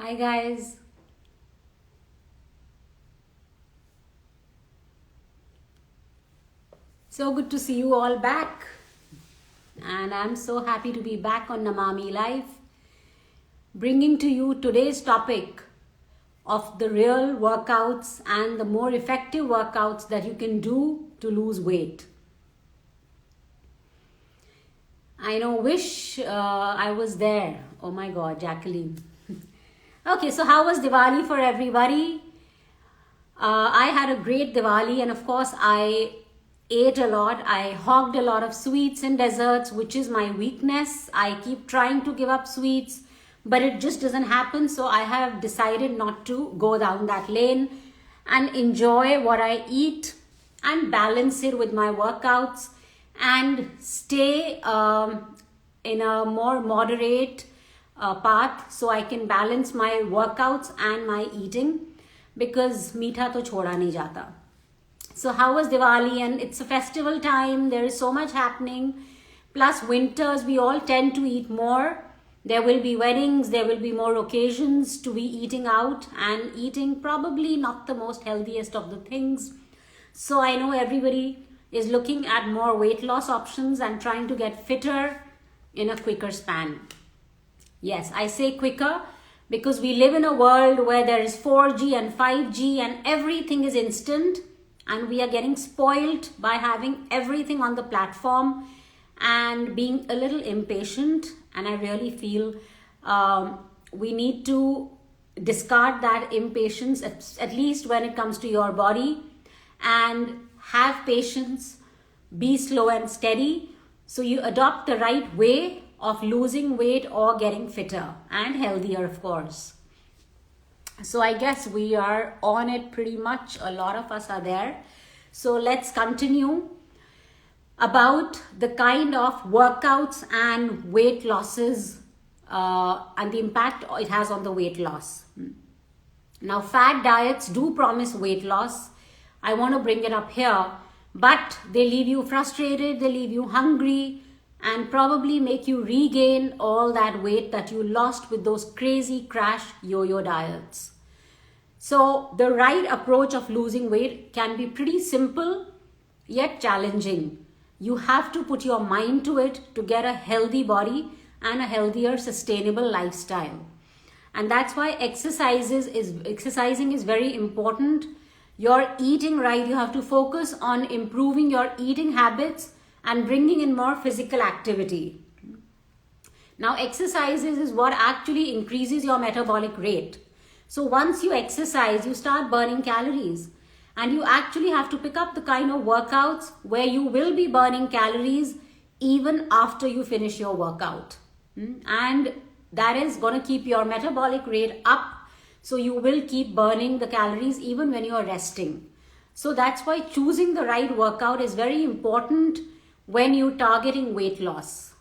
Hi guys. So good to see you all back. And I'm so happy to be back on Namami Live, bringing to you today's topic of the real workouts and the more effective workouts that you can do to lose weight. I know, wish I was there. Oh my God, Jacqueline. Okay, so how was Diwali for everybody? I had a great Diwali, and of course I ate a lot. I hogged a lot of sweets and desserts, which is my weakness. I keep trying to give up sweets, but it just doesn't happen. So I have decided not to go down that lane and enjoy what I eat and balance it with my workouts and stay in a more moderate path so I can balance my workouts and my eating, because meetha to choda nahi jata. So how was Diwali? And it's a festival time. There is so much happening. Plus winters, we all tend to eat more. There will be weddings. There will be more occasions to be eating out and eating probably not the most healthiest of the things. So I know everybody is looking at more weight loss options and trying to get fitter in a quicker span. Yes, I say quicker because we live in a world where there is 4G and 5G and everything is instant, and we are getting spoiled by having everything on the platform and being a little impatient. And I really feel we need to discard that impatience, at least when it comes to your body, and have patience, be slow and steady, so you adopt the right way of losing weight or getting fitter and healthier, of course. So I guess we are on it pretty much. A lot of us are there. So let's continue about the kind of workouts and weight losses and the impact it has on the weight loss. Now, fad diets do promise weight loss. I want to bring it up here, but they leave you frustrated, they leave you hungry, and probably make you regain all that weight that you lost with those crazy crash yo-yo diets. So the right approach of losing weight can be pretty simple yet challenging. You have to put your mind to it to get a healthy body and a healthier, sustainable lifestyle. And that's why exercising is very important. You're eating right. You have to focus on improving your eating habits and bringing in more physical activity. Now, exercises is what actually increases your metabolic rate. So once you exercise, you start burning calories, and you actually have to pick up the kind of workouts where you will be burning calories even after you finish your workout. And that is going to keep your metabolic rate up. So you will keep burning the calories even when you are resting. So that's why choosing the right workout is very important when you're targeting weight loss.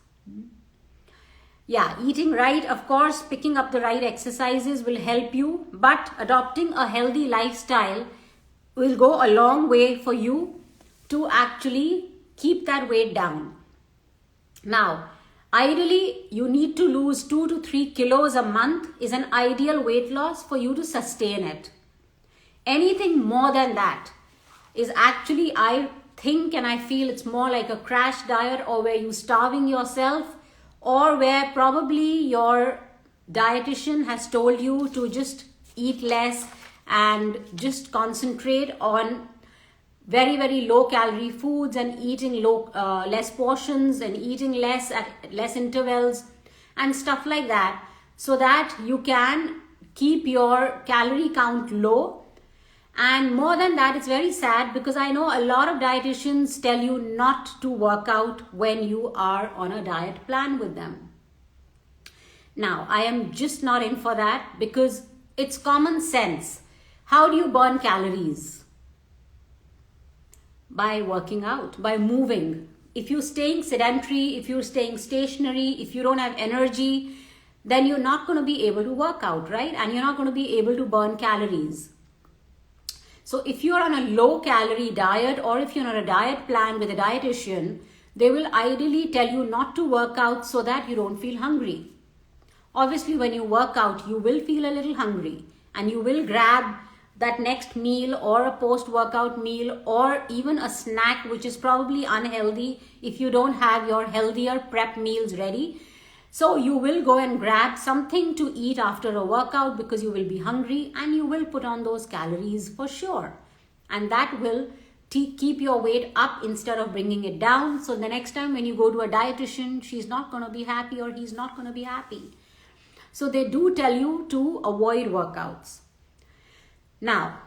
Yeah, eating right, of course, picking up the right exercises will help you, but adopting a healthy lifestyle will go a long way for you to actually keep that weight down. Now, ideally, you need to lose 2 to 3 kilos a month is an ideal weight loss for you to sustain it. Anything more than that is actually, I think and I feel it's more like a crash diet, or where you're starving yourself, or where probably your dietitian has told you to just eat less and just concentrate on very, very low calorie foods and eating less portions and eating less at less intervals and stuff like that, so that you can keep your calorie count low. And more than that, it's very sad because I know a lot of dietitians tell you not to work out when you are on a diet plan with them. Now, I am just not in for that because it's common sense. How do you burn calories? By working out, by moving. If you're staying sedentary, if you're staying stationary, if you don't have energy, then you're not going to be able to work out, right? And you're not going to be able to burn calories. So if you're on a low calorie diet, or if you're on a diet plan with a dietitian, they will ideally tell you not to work out so that you don't feel hungry. Obviously, when you work out, you will feel a little hungry and you will grab that next meal or a post-workout meal or even a snack which is probably unhealthy if you don't have your healthier prep meals ready. So you will go and grab something to eat after a workout because you will be hungry and you will put on those calories for sure. And that will keep your weight up instead of bringing it down. So the next time when you go to a dietitian, she's not going to be happy or he's not going to be happy. So they do tell you to avoid workouts. Now,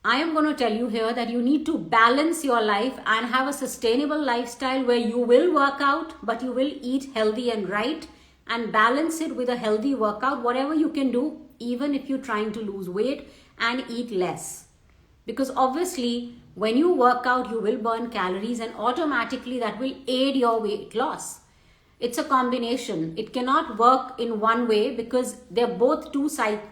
I am going to tell you here that you need to balance your life and have a sustainable lifestyle where you will work out, but you will eat healthy and right, and balance it with a healthy workout, whatever you can do, even if you're trying to lose weight, and eat less. Because obviously, when you work out, you will burn calories and automatically that will aid your weight loss. It's a combination. It cannot work in one way because they're both two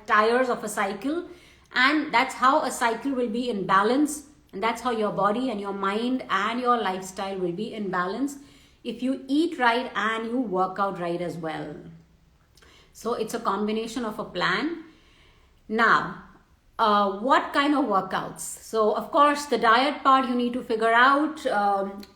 tires of a cycle, and that's how a cycle will be in balance, and that's how your body and your mind and your lifestyle will be in balance if you eat right and you work out right as well. So it's a combination of a plan. Now, what kind of workouts? So of course the diet part you need to figure out.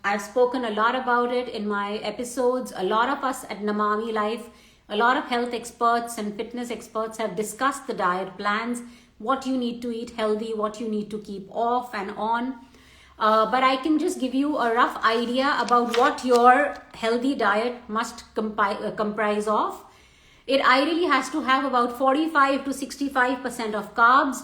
I've spoken a lot about it in my episodes. A lot of us at Namami Life, a lot of health experts and fitness experts have discussed the diet plans, what you need to eat healthy, what you need to keep off and on. But I can just give you a rough idea about what your healthy diet must comprise of. It ideally has to have about 45 to 65% of carbs,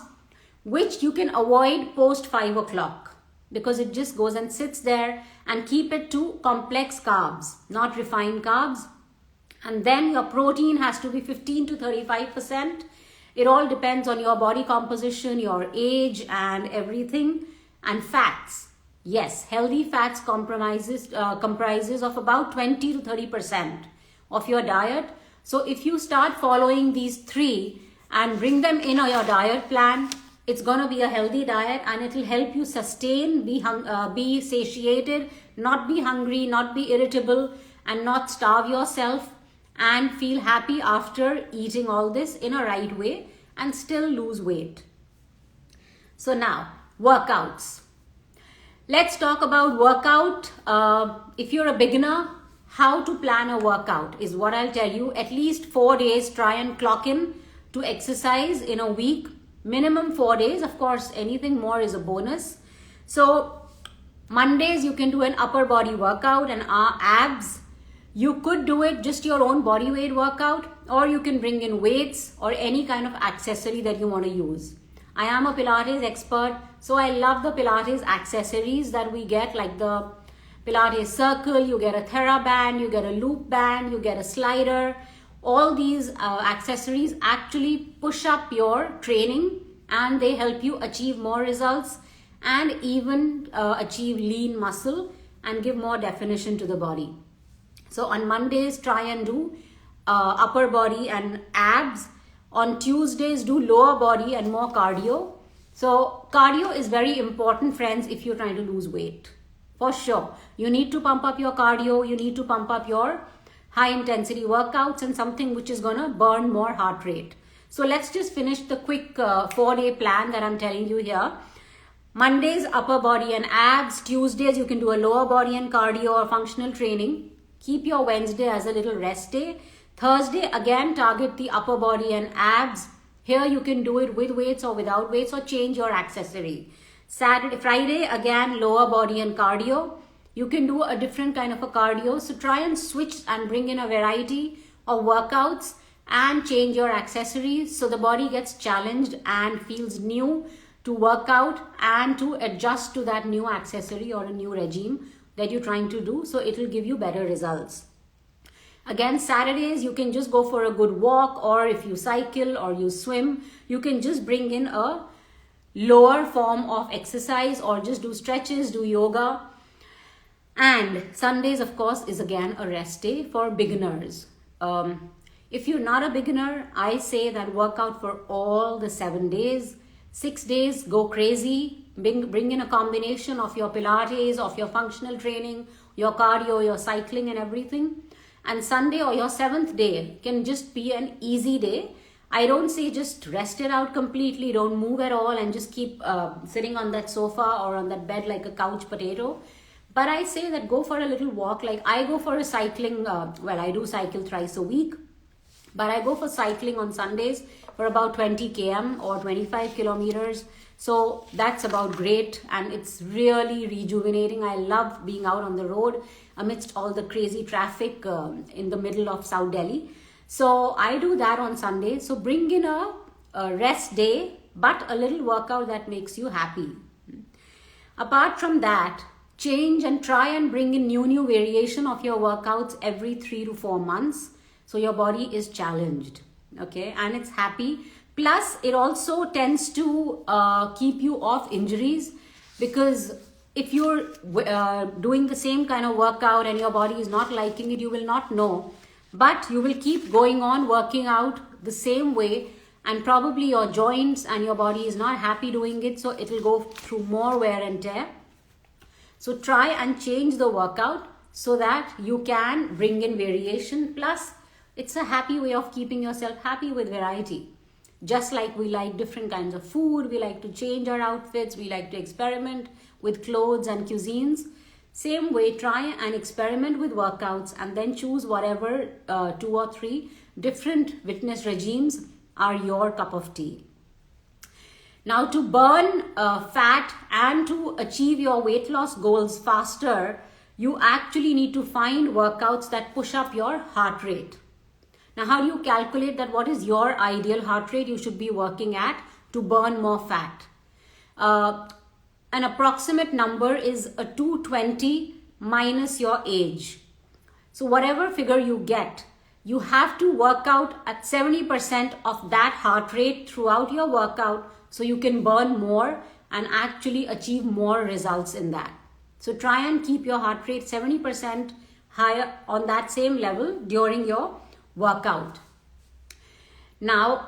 which you can avoid post 5 o'clock because it just goes and sits there, and keep it to complex carbs, not refined carbs. And then your protein has to be 15 to 35%. It all depends on your body composition, your age and everything. And fats. Yes, healthy fats comprises of about 20 to 30% of your diet. So if you start following these three and bring them in your diet plan, it's going to be a healthy diet and it will help you sustain, be satiated, not be hungry, not be irritable, and not starve yourself, and feel happy after eating all this in a right way and still lose weight. So now, workouts. Let's talk about workout. If you're a beginner, how to plan a workout is what I'll tell you. At least 4 days, try and clock in to exercise in a week. Minimum 4 days. Of course, anything more is a bonus. So Mondays, you can do an upper body workout and abs. You could do it just your own body weight workout, or you can bring in weights or any kind of accessory that you want to use. I am a Pilates expert, so I love the Pilates accessories that we get, like the Pilates circle, you get a TheraBand, you get a loop band, you get a slider. All these accessories actually push up your training and they help you achieve more results and even achieve lean muscle and give more definition to the body. So on Mondays, try and do upper body and abs. On Tuesdays, do lower body and more cardio. So cardio is very important, friends, if you're trying to lose weight. For sure. You need to pump up your cardio. You need to pump up your high intensity workouts and something which is going to burn more heart rate. So let's just finish the quick 4-day plan that I'm telling you here. Mondays, upper body and abs. Tuesdays, you can do a lower body and cardio or functional training. Keep your Wednesday as a little rest day. Thursday, again, target the upper body and abs. Here you can do it with weights or without weights, or change your accessory. Friday, again, lower body and cardio. You can do a different kind of a cardio. So try and switch and bring in a variety of workouts and change your accessories so the body gets challenged and feels new to work out and to adjust to that new accessory or a new regime that you're trying to do. So it will give you better results. Again, Saturdays, you can just go for a good walk, or if you cycle or you swim, you can just bring in a lower form of exercise or just do stretches, do yoga. And Sundays, of course, is again a rest day for beginners. If you're not a beginner, I say that work out for all the 7 days. 6 days, go crazy. Bring in a combination of your Pilates, of your functional training, your cardio, your cycling and everything. And Sunday or your 7th day can just be an easy day. I don't say just rest it out completely, don't move at all and just keep sitting on that sofa or on that bed like a couch potato. But I say that go for a little walk. Like I go for a cycling, I do cycle thrice a week. But I go for cycling on Sundays for about 20 km or 25 kilometers. So that's about great, and it's really rejuvenating. I love being out on the road amidst all the crazy traffic in the middle of South Delhi. So I do that on Sunday. So bring in a rest day, but a little workout that makes you happy. Apart from that, change and try and bring in new variation of your workouts every 3 to 4 months. So your body is challenged, okay, and it's happy. Plus, it also tends to keep you off injuries, because if you're doing the same kind of workout and your body is not liking it, you will not know. But you will keep going on working out the same way, and probably your joints and your body is not happy doing it, so it will go through more wear and tear. So try and change the workout so that you can bring in variation. Plus, it's a happy way of keeping yourself happy with variety. Just like we like different kinds of food, we like to change our outfits, we like to experiment with clothes and cuisines. Same way, try and experiment with workouts and then choose whatever 2 or 3 different fitness regimes are your cup of tea. Now, to burn fat and to achieve your weight loss goals faster, you actually need to find workouts that push up your heart rate. Now, how do you calculate that? What is your ideal heart rate you should be working at to burn more fat? An approximate number is a 220 minus your age. So whatever figure you get, you have to work out at 70% of that heart rate throughout your workout so you can burn more and actually achieve more results in that. So try and keep your heart rate 70% higher on that same level during your workout. Now,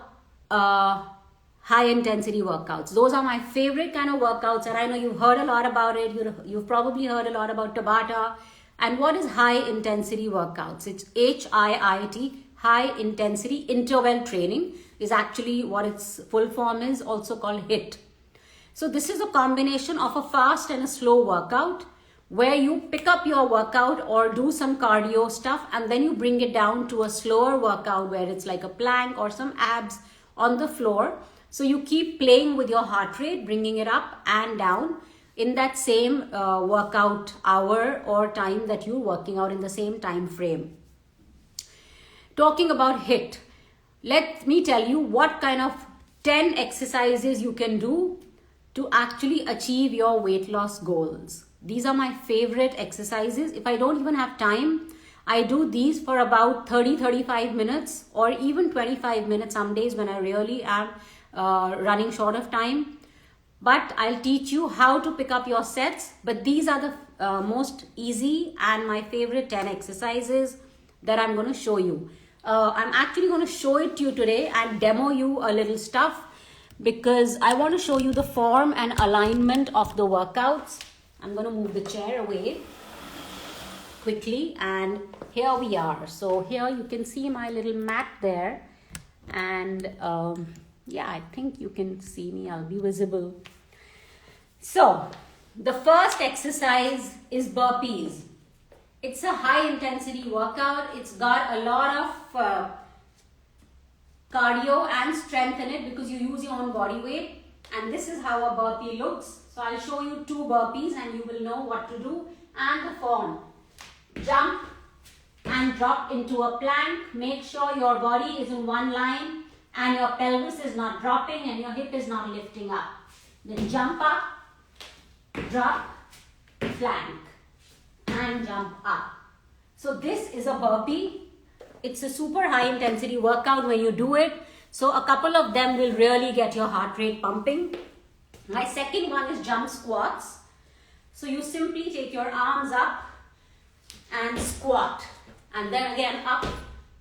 high intensity workouts. Those are my favorite kind of workouts, and I know you've heard a lot about it. You've probably heard a lot about Tabata. And what is high intensity workouts? It's HIIT, high intensity interval training is actually what its full form is, also called HIIT. So this is a combination of a fast and a slow workout where you pick up your workout or do some cardio stuff and then you bring it down to a slower workout where it's like a plank or some abs on the floor. So you keep playing with your heart rate, bringing it up and down in that same workout hour or time that you're working out in the same time frame. Talking about HIIT, let me tell you what kind of 10 exercises you can do to actually achieve your weight loss goals. These are my favorite exercises. If I don't even have time, I do these for about 30-35 minutes or even 25 minutes some days when I really am running short of time. But I'll teach you how to pick up your sets. But these are the most easy and my favorite 10 exercises that I'm going to show you. I'm actually going to show it to you today and demo you a little stuff because I want to show you the form and alignment of the workouts. I'm going to move the chair away quickly, and here we are. So here you can see my little mat there, and yeah, I think you can see me. I'll be visible. So the first exercise is burpees. It's a high intensity workout. It's got a lot of cardio and strength in it because you use your own body weight, and this is how a burpee looks. So I'll show you 2 burpees and you will know what to do and the form. Jump and drop into a plank. Make sure your body is in one line and your pelvis is not dropping and your hip is not lifting up. Then jump up, drop, plank and jump up. So this is a burpee. It's a super high intensity workout when you do it. So a couple of them will really get your heart rate pumping. My second one is jump squats. So you simply take your arms up and squat, and then again up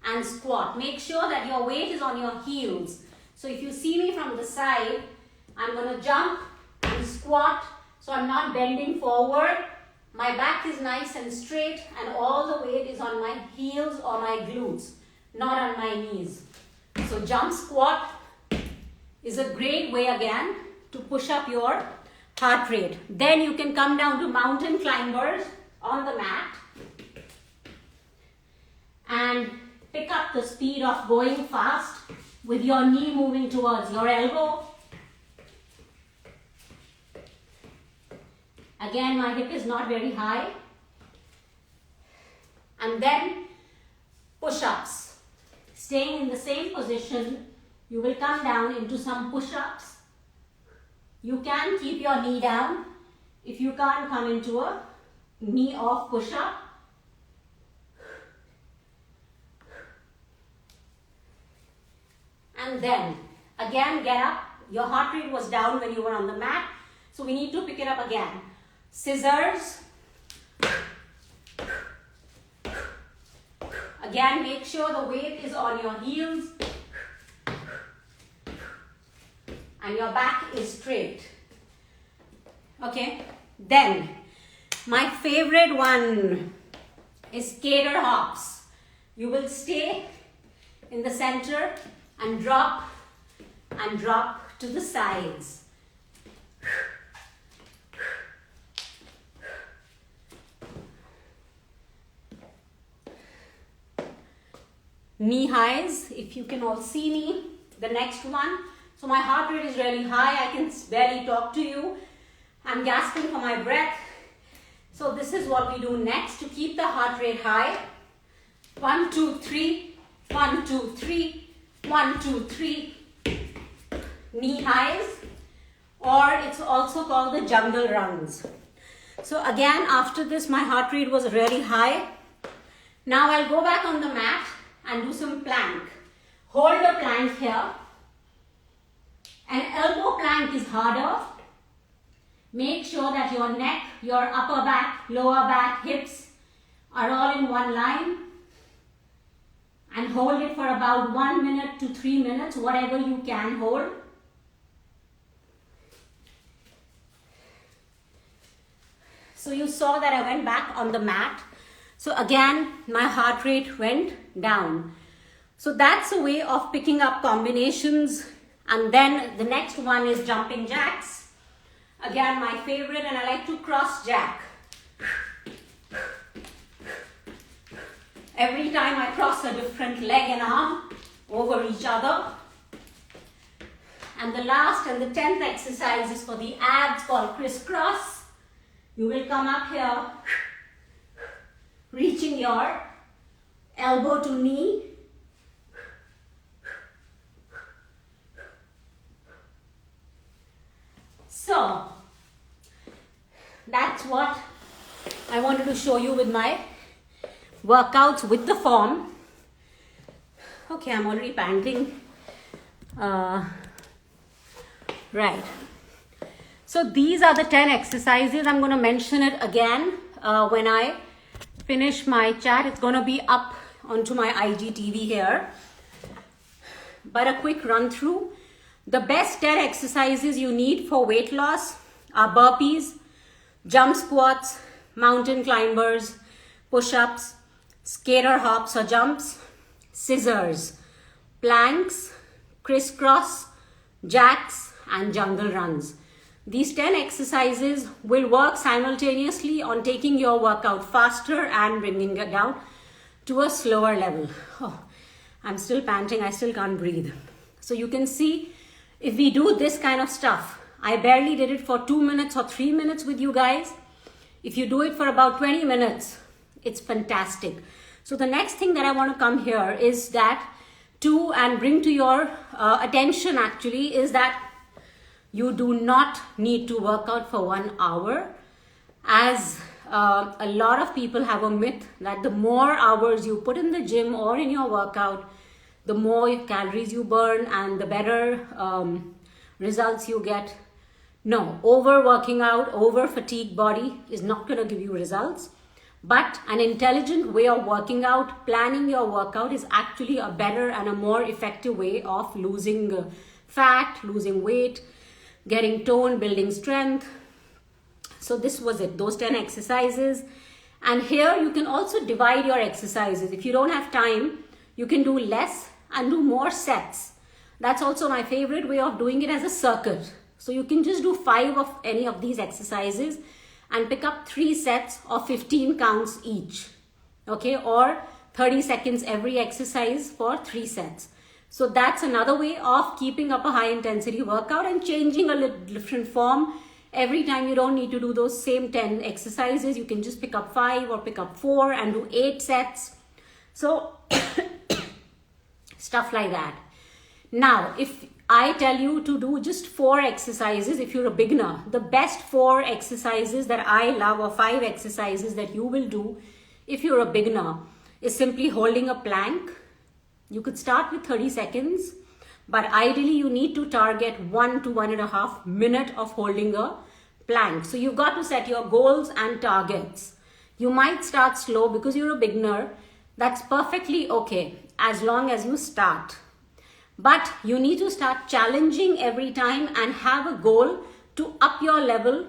and squat. Make sure that your weight is on your heels. So if you see me from the side, I'm going to jump and squat. So I'm not bending forward My back is nice and straight and all the weight is on my heels or my glutes, not on my knees. So jump squat is a great way again to push up your heart rate. Then you can come down to mountain climbers on the mat and pick up the speed of going fast with your knee moving towards your elbow. Again, my hip is not very high. And then push-ups. Staying in the same position, you will come down into some push-ups. You can keep your knee down if you can't come into a knee off push-up. And then again get up. Your heart rate was down when you were on the mat, so we need to pick it up again. Scissors. Again, make sure the weight is on your heels and your back is straight. Okay, then my favorite one is skater hops. You will stay in the center and drop to the sides. Knee highs, if you can all see me, the next one. So my heart rate is really high, I can barely talk to you. I'm gasping for my breath. So this is what we do next to keep the heart rate high. 1, 2, 3, 1, 2, 3, 1, 2, 3. Knee highs, or it's also called the jungle runs. So again, after this, my heart rate was really high. Now I'll go back on the mat and do some plank. Hold the plank here. An elbow plank is harder. Make sure that your neck, your upper back, lower back, hips are all in one line. And hold it for about 1 minute to 3 minutes, whatever you can hold. So you saw that I went back on the mat. So again, my heart rate went down. So that's a way of picking up combinations. And then the next one is jumping jacks. Again, my favorite, and I like to cross jack. Every time I cross a different leg and arm over each other. And the last and the 10th exercise is for the abs called crisscross. You will come up here, reaching your elbow to knee. So, that's what I wanted to show you with my workouts with the form. Okay, I'm already panting. Right. So these are the 10 exercises. I'm going to mention it again when I finish my chat. It's going to be up onto my IGTV here. But a quick run through. The best 10 exercises you need for weight loss are burpees, jump squats, mountain climbers, push-ups, skater hops or jumps, scissors, planks, crisscross, jacks, and jungle runs. These 10 exercises will work simultaneously on taking your workout faster and bringing it down to a slower level. Oh, I'm still panting, I still can't breathe. So you can see, if we do this kind of stuff, I barely did it for 2 minutes or 3 minutes with you guys. If you do it for about 20 minutes, it's fantastic. So the next thing that I want to come here is that and bring to your attention actually is that you do not need to work out for 1 hour, as a lot of people have a myth that the more hours you put in the gym or in your workout, the more calories you burn and the better results you get. No, overworking out, over fatigued body is not going to give you results. But an intelligent way of working out, planning your workout, is actually a better and a more effective way of losing fat, losing weight, getting tone, building strength. So this was it, those 10 exercises. And here you can also divide your exercises. If you don't have time, you can do less and do more sets. That's also my favorite way of doing it, as a circuit. So you can just do 5 of any of these exercises and pick up 3 sets of 15 counts each. Okay, or 30 seconds every exercise for 3 sets. So that's another way of keeping up a high intensity workout and changing a little different form. Every time you don't need to do those same 10 exercises. You can just pick up 5 or pick up 4 and do 8 sets. So stuff like that. Now, if I tell you to do just 4 exercises, if you're a beginner, the best 4 exercises that I love, or 5 exercises that you will do if you're a beginner, is simply holding a plank. You could start with 30 seconds, but ideally you need to target 1 to 1.5 minutes of holding a plank. So you've got to set your goals and targets. You might start slow because you're a beginner. That's perfectly okay as long as you start. But you need to start challenging every time and have a goal to up your level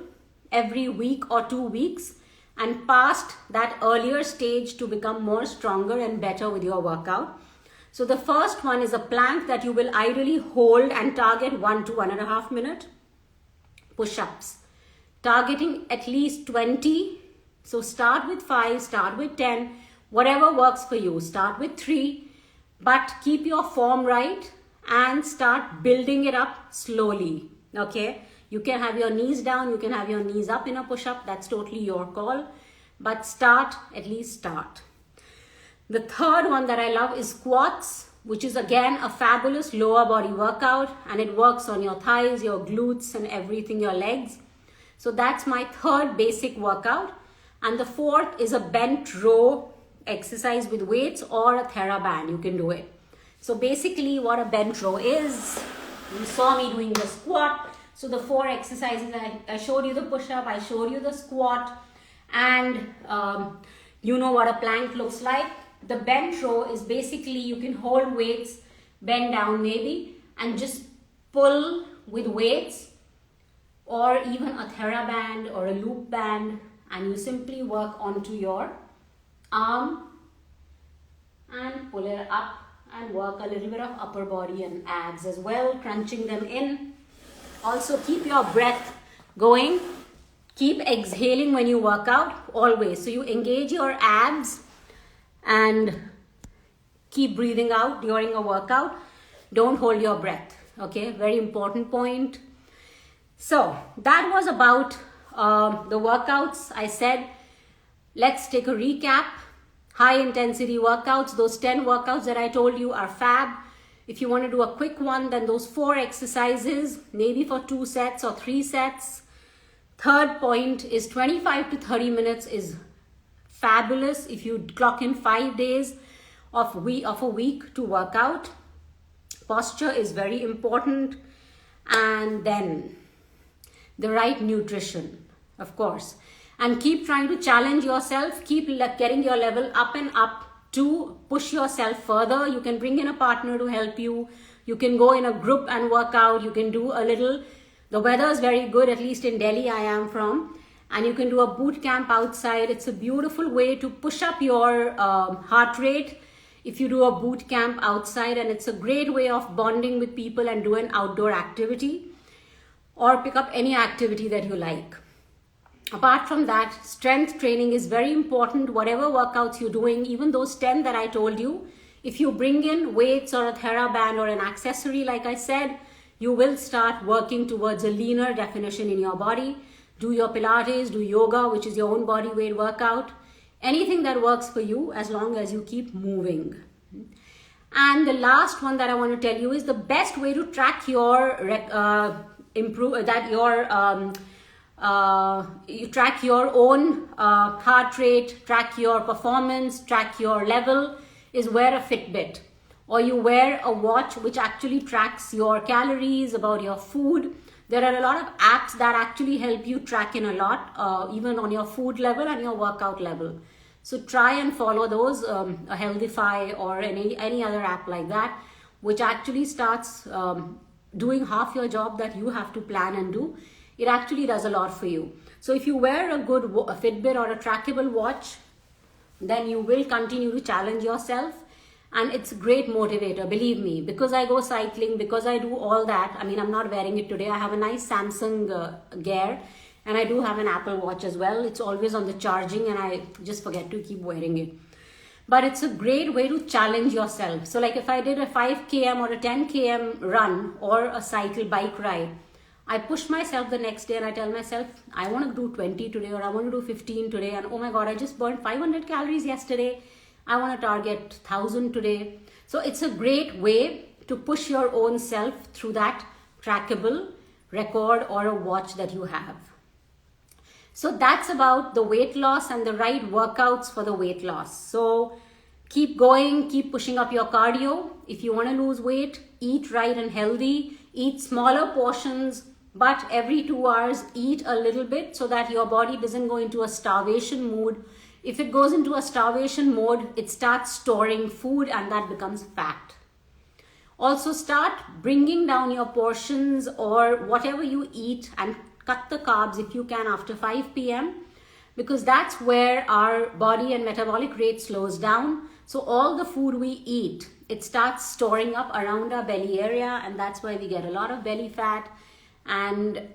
every week or 2 weeks and past that earlier stage to become more stronger and better with your workout. So the first one is a plank that you will ideally hold and target 1 to 1.5 minutes. Push-ups, targeting at least 20. So start with 5, start with 10, whatever works for you. Start with 3, but keep your form right and start building it up slowly. Okay, you can have your knees down, you can have your knees up in a push-up. That's totally your call, but start, at least start. The third one that I love is squats, which is again a fabulous lower body workout, and it works on your thighs, your glutes and everything, your legs. So that's my third basic workout. And the fourth is a bent row exercise with weights or a TheraBand. You can do it. So basically what a bent row is, you saw me doing the squat. So the 4 exercises, I showed you the push-up, I showed you the squat, and you know what a plank looks like. The bent row is basically you can hold weights, bend down maybe, and just pull with weights or even a TheraBand or a loop band, and you simply work onto your arm and pull it up and work a little bit of upper body and abs as well, crunching them in. Also keep your breath going. Keep exhaling when you work out, always. So you engage your abs and keep breathing out during a workout. Don't hold your breath. Okay, very important point. So that was about the workouts. I said, let's take a recap. High intensity workouts, those 10 workouts that I told you are fab. If you want to do a quick one, then those 4 exercises, maybe for 2 sets or 3 sets. Third point is 25 to 30 minutes is fabulous if you clock in 5 days of a week to work out. Posture is very important, and then the right nutrition, of course. And keep trying to challenge yourself, keep getting your level up and up to push yourself further. You can bring in a partner to help you. You can go in a group and work out. You can do a little, the weather is very good, at least in Delhi I am from. And you can do a boot camp outside. It's a beautiful way to push up your heart rate if you do a boot camp outside. And it's a great way of bonding with people and do an outdoor activity or pick up any activity that you like. Apart from that, strength training is very important. Whatever workouts you're doing, even those 10 that I told you, if you bring in weights or a TheraBand or an accessory, like I said, you will start working towards a leaner definition in your body. Do your Pilates, do yoga, which is your own body weight workout. Anything that works for you as long as you keep moving. And the last one that I want to tell you is the best way to track your you track your own heart rate, track your performance, track your level, is wear a Fitbit, or you wear a watch which actually tracks your calories, about your food. There are a lot of apps that actually help you track in a lot, even on your food level and your workout level. So try and follow those, a Healthify or any other app like that, which actually starts doing half your job that you have to plan and do. it actually does a lot for you. So if you wear a good a Fitbit or a trackable watch, then you will continue to challenge yourself, and it's a great motivator, believe me, because I go cycling, because I do all that. I mean, I'm not wearing it today. I have a nice Samsung Gear, and I do have an Apple Watch as well. It's always on the charging, and I just forget to keep wearing it. But it's a great way to challenge yourself. So like if I did a 5 km or a 10 km run or a cycle bike ride, I push myself the next day and I tell myself, I want to do 20 today, or I want to do 15 today, and oh my God, I just burned 500 calories yesterday. I want to target 1000 today. So it's a great way to push your own self through that trackable record or a watch that you have. So that's about the weight loss and the right workouts for the weight loss. So keep going, keep pushing up your cardio. If you want to lose weight, eat right and healthy, eat smaller portions, but every 2 hours eat a little bit so that your body doesn't go into a starvation mood. If it goes into a starvation mode, it starts storing food and that becomes fat. Also start bringing down your portions or whatever you eat, and cut the carbs if you can after 5 p.m. because that's where our body and metabolic rate slows down. So all the food we eat, it starts storing up around our belly area, and that's why we get a lot of belly fat. And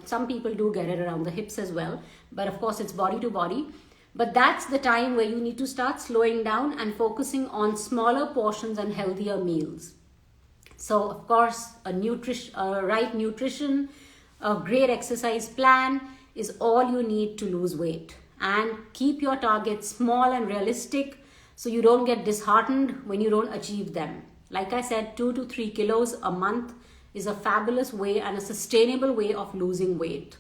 some people do get it around the hips as well, but of course it's body to body. But that's the time where you need to start slowing down and focusing on smaller portions and healthier meals. So of course right nutrition, a great exercise plan is all you need to lose weight. And keep your targets small and realistic so you don't get disheartened when you don't achieve them. Like I said, 2 to 3 kilos a month is a fabulous way and a sustainable way of losing weight.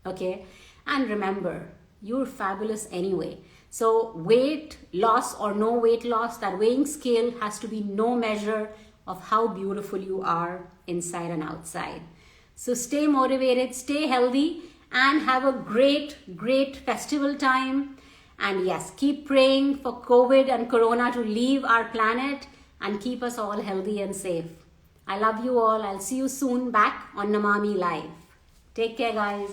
Okay? And remember, you're fabulous anyway. So weight loss or no weight loss, that weighing scale has to be no measure of how beautiful you are inside and outside. So stay motivated, stay healthy, and have a great, great festival time. And yes, keep praying for COVID and Corona to leave our planet and keep us all healthy and safe. I love you all. I'll see you soon back on Namami Live. Take care, guys.